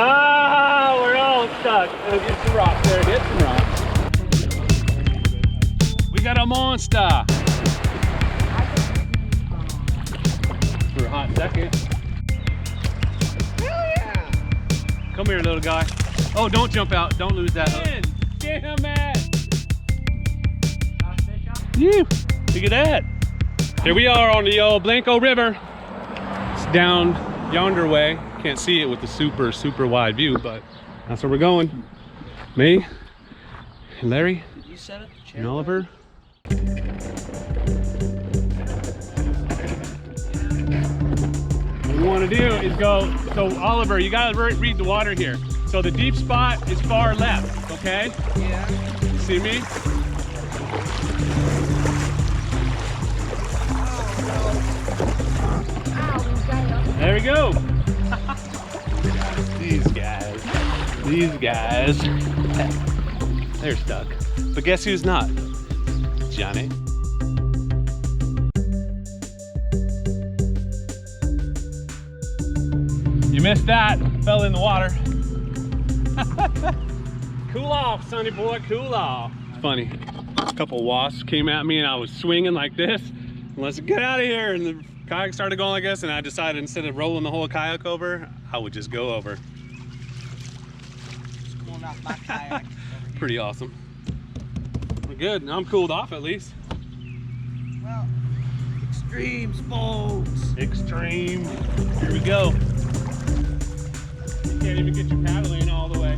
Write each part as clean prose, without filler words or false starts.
Ah, we're all stuck. Let's get some rocks there. Hit some rocks. We got a monster. For a hot second. Hell yeah! Come here, little guy. Oh, don't jump out. Don't lose that hook. Damn it! Woo! Look at that. Here we are on the old Blanco River. It's down yonder way. Can't see it with the super wide view, but that's where we're going. Me, and Larry, You set up the chair, and Oliver. What we want to do is go, so Oliver, you gotta read the water here. So the deep spot is far left, okay? Yeah. See me? There we go. These guys, they're stuck. But guess who's not? Johnny. You missed that, fell in the water. Cool off, sonny boy, cool off. It's funny, a couple wasps came at me and I was swinging like this. Let's get out of here. And the kayak started going like this, and I decided instead of rolling the whole kayak over, I would just go over. Just pulling out my kayak. Pretty awesome. We're good. I'm cooled off at least. Well, extreme sports. Extreme. Here we go. You can't even get your paddle in all the way.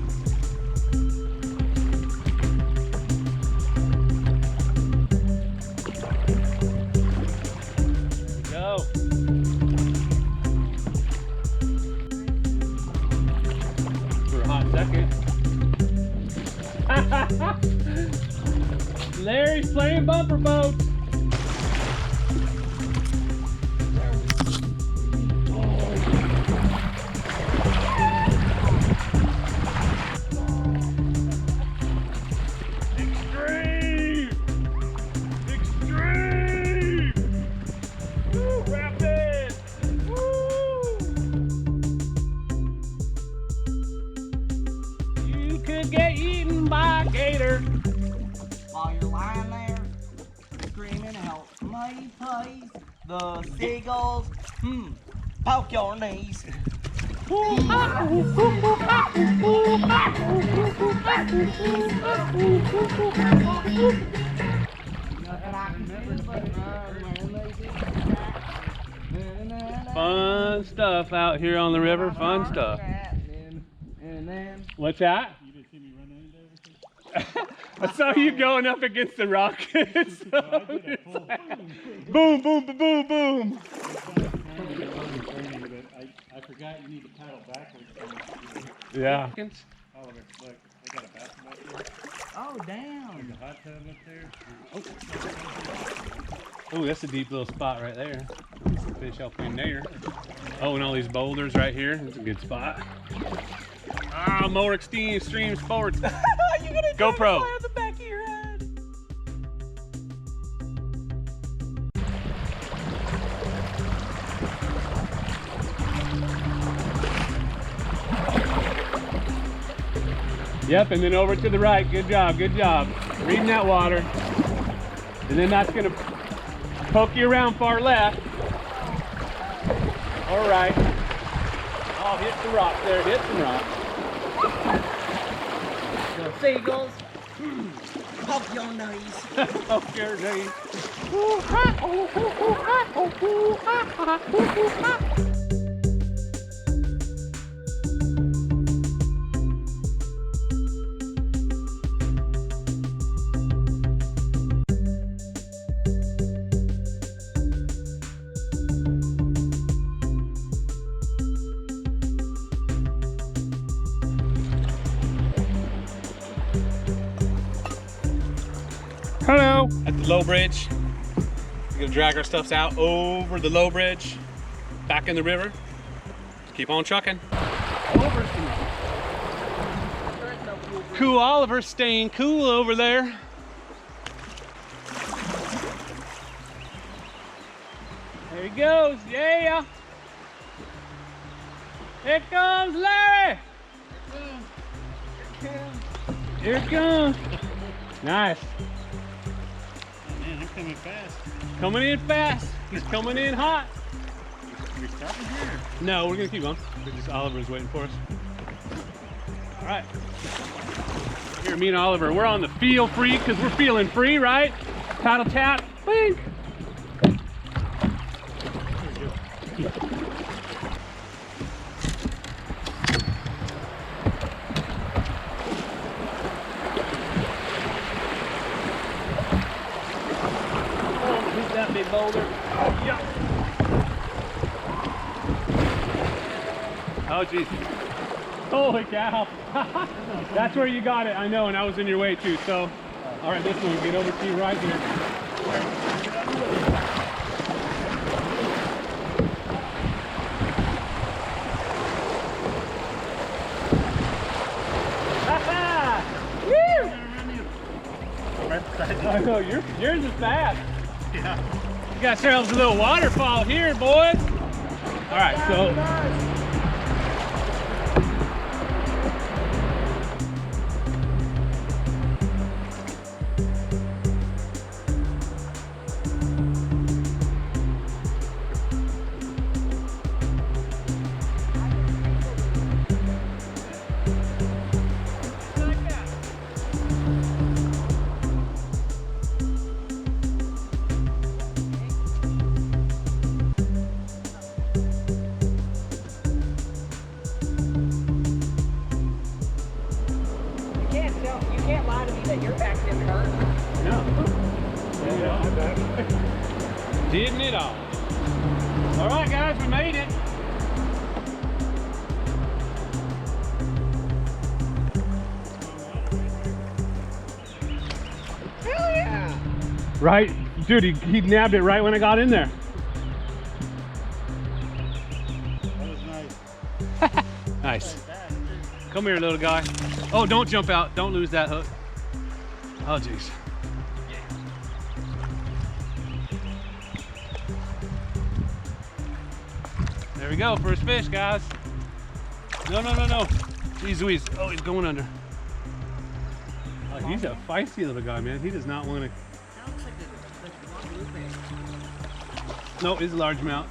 Larry's playing bumper boats. Extreme! Extreme! Woo, rapid! Woo! You could get eaten by a gator. While you're lying there, screaming out, my please, the seagulls, poke your knees. Fun stuff out here on the river, fun stuff. What's that? I saw you going up against the rockets. Boom, boom, boom, boom, boom. I forgot you need to paddle backwards. Yeah. Oliver, look, they got a bathroom up there. Oh, damn. There's a hot tub up there. Oh, that's a deep little spot right there. Fish up in there. Oh, and all these boulders right here. That's a good spot. Ah, more extreme sports. GoPro. On the back of your head. Yep, and then over to the right. Good job, good job. Reading that water. And then that's gonna poke you around far left. All right. Oh, hit the rock there, hit some rocks. The seagulls, poke your knees. Poke your knees. Hello. At the low bridge. We're gonna drag our stuffs out over the low bridge, back in the river. Just keep on trucking. Cool Oliver staying cool over there. There he goes, yeah. Here comes Larry. Here it comes. Nice. Oh, man, they're coming fast. Coming in fast. He's coming in hot. We're stopping here. No, we're gonna keep going. Oliver's waiting for us. All right. Here, me and Oliver, we're on the feel free because we're feeling free, right? Paddle tap, bing. Oh, hit that big boulder. Yeah. Oh, geez. Holy cow. That's where you got it, I know, and I was in your way too. So, all right, this one, get over to you right here. I know, yours is fast. Yeah. We got ourselves a little waterfall here, boys. All right, so. You can't lie to me that your back didn't hurt. No. Didn't it all? All right, guys, we made it. Hell yeah! Right? Dude, he nabbed it right when I got in there. That was nice. Nice. Come here, little guy. Oh, don't jump out. Don't lose that hook. Oh, jeez. There we go, first fish, guys. No, no, no, no. Jeez Louise. Oh, he's going under. Oh, he's a feisty little guy, man. He does not want to. Sounds like a blueberry. No, it's a largemouth.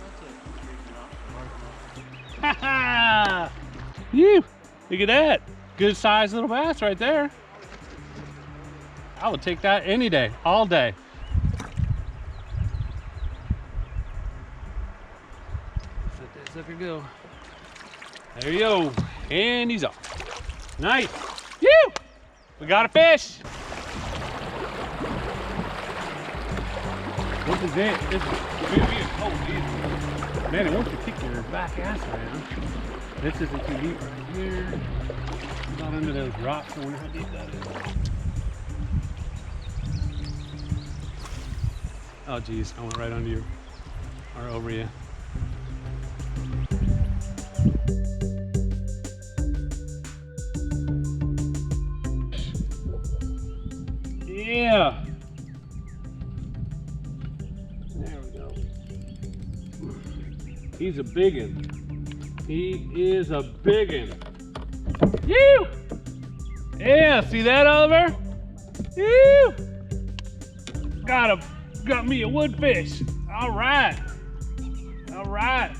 Ha ha! You! Look at that. Good sized little bass right there. I would take that any day, all day. Let that sucker go. There you go. And he's off. Nice. Woo! We got a fish. This is it. This is oh, geez. Man, it wants to kick your back ass around. This isn't too deep right here. Not under those rocks. I wonder how deep that is. Oh geez, I went right under you. Or over you. Yeah. There we go. He's a biggin. He is a biggin. You! Yeah, see that, Oliver? You! Got me a woodfish. All right. All right.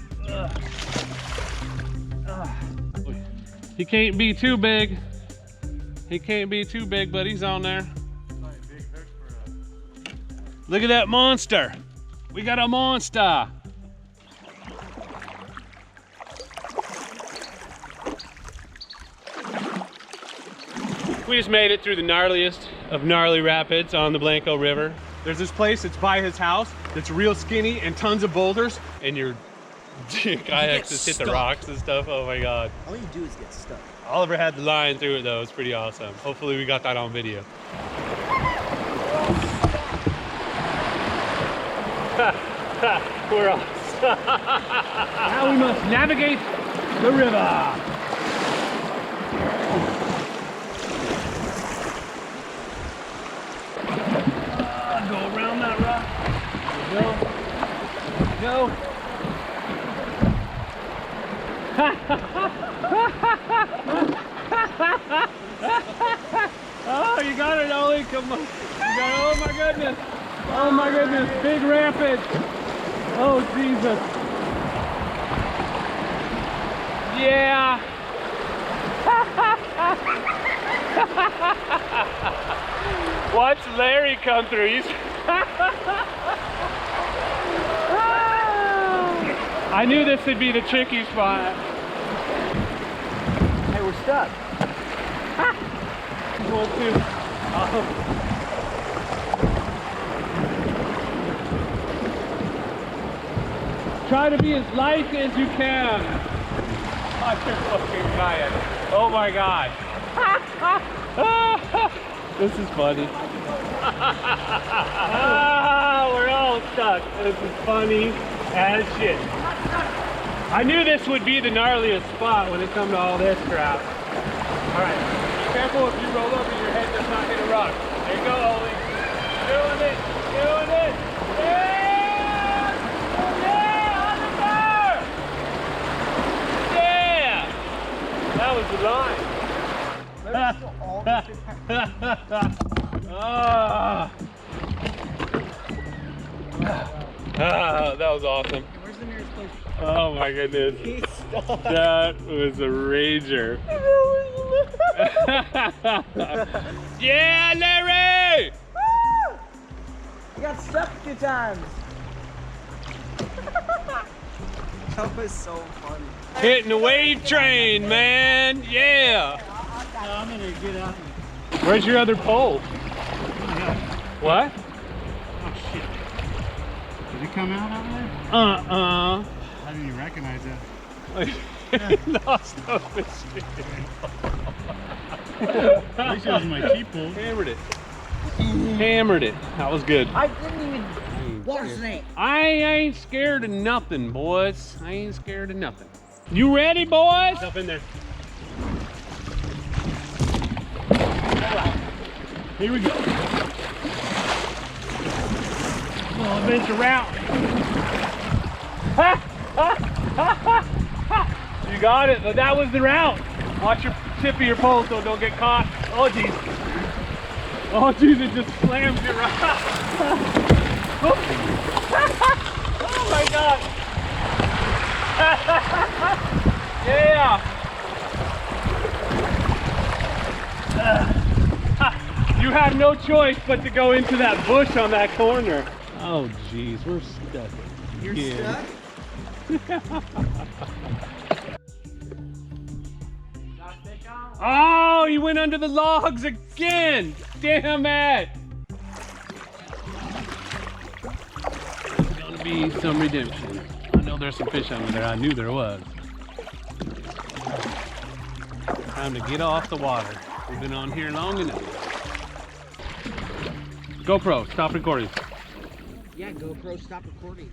He can't be too big. He can't be too big, but he's on there. Look at that monster. We got a monster. We just made it through the gnarliest of gnarly rapids on the Blanco River. There's this place that's by his house that's real skinny and tons of boulders, and your kayaks just hit the rocks and stuff. Oh my God. All you do is get stuck. Oliver had the line through it though. It's pretty awesome. Hopefully we got that on video. We're off. Now we must navigate the river. Go around that rock. Go. Go. Oh, you got it, Ollie. Come on. You got it. Oh my goodness. Oh my goodness. Big rapids. Oh Jesus. Yeah. Watch Larry come through. He's I knew this would be the tricky spot. Hey, we're stuck. One, two. Try to be as light as you can. Watch your fucking kayak. Oh my god. This is funny. We're all stuck. This is funny as shit. I knew this would be the gnarliest spot when it comes to all this crap. Alright, be careful if you roll over, your head does not hit a rock. There you go, Ollie. Doing it, doing it. Yeah! Yeah, on the bar! Yeah! That was the line. That was awesome. Where's the nearest place? Oh my goodness. That was a rager. Yeah, Larry! I got stuck a few times. That was so funny. Hitting the wave train, man. Yeah. I'm gonna get out. Where's your other pole? What? Oh shit. Did it come out over there? I didn't even recognize that. Lost no fish. At least it was my T-pole. Hammered it. Hammered it. That was good. I didn't even. Water snake. I ain't scared of nothing, boys. I ain't scared of nothing. You ready, boys? Up in there. Here we go. Well, adventure route. You got it. That was the route. Watch your tip of your pole so don't get caught. Oh, jeez. Oh, jeez, it just slams you right. Oh my God. Yeah. You had no choice but to go into that bush on that corner. Oh, jeez, we're stuck. You're Yeah. stuck? Oh, he went under the logs again. Damn it. There's gonna be some redemption. I know there's some fish under there. I knew there was. Time to get off the water. We've been on here long enough. GoPro, stop recording. Yeah, GoPro, stop recording.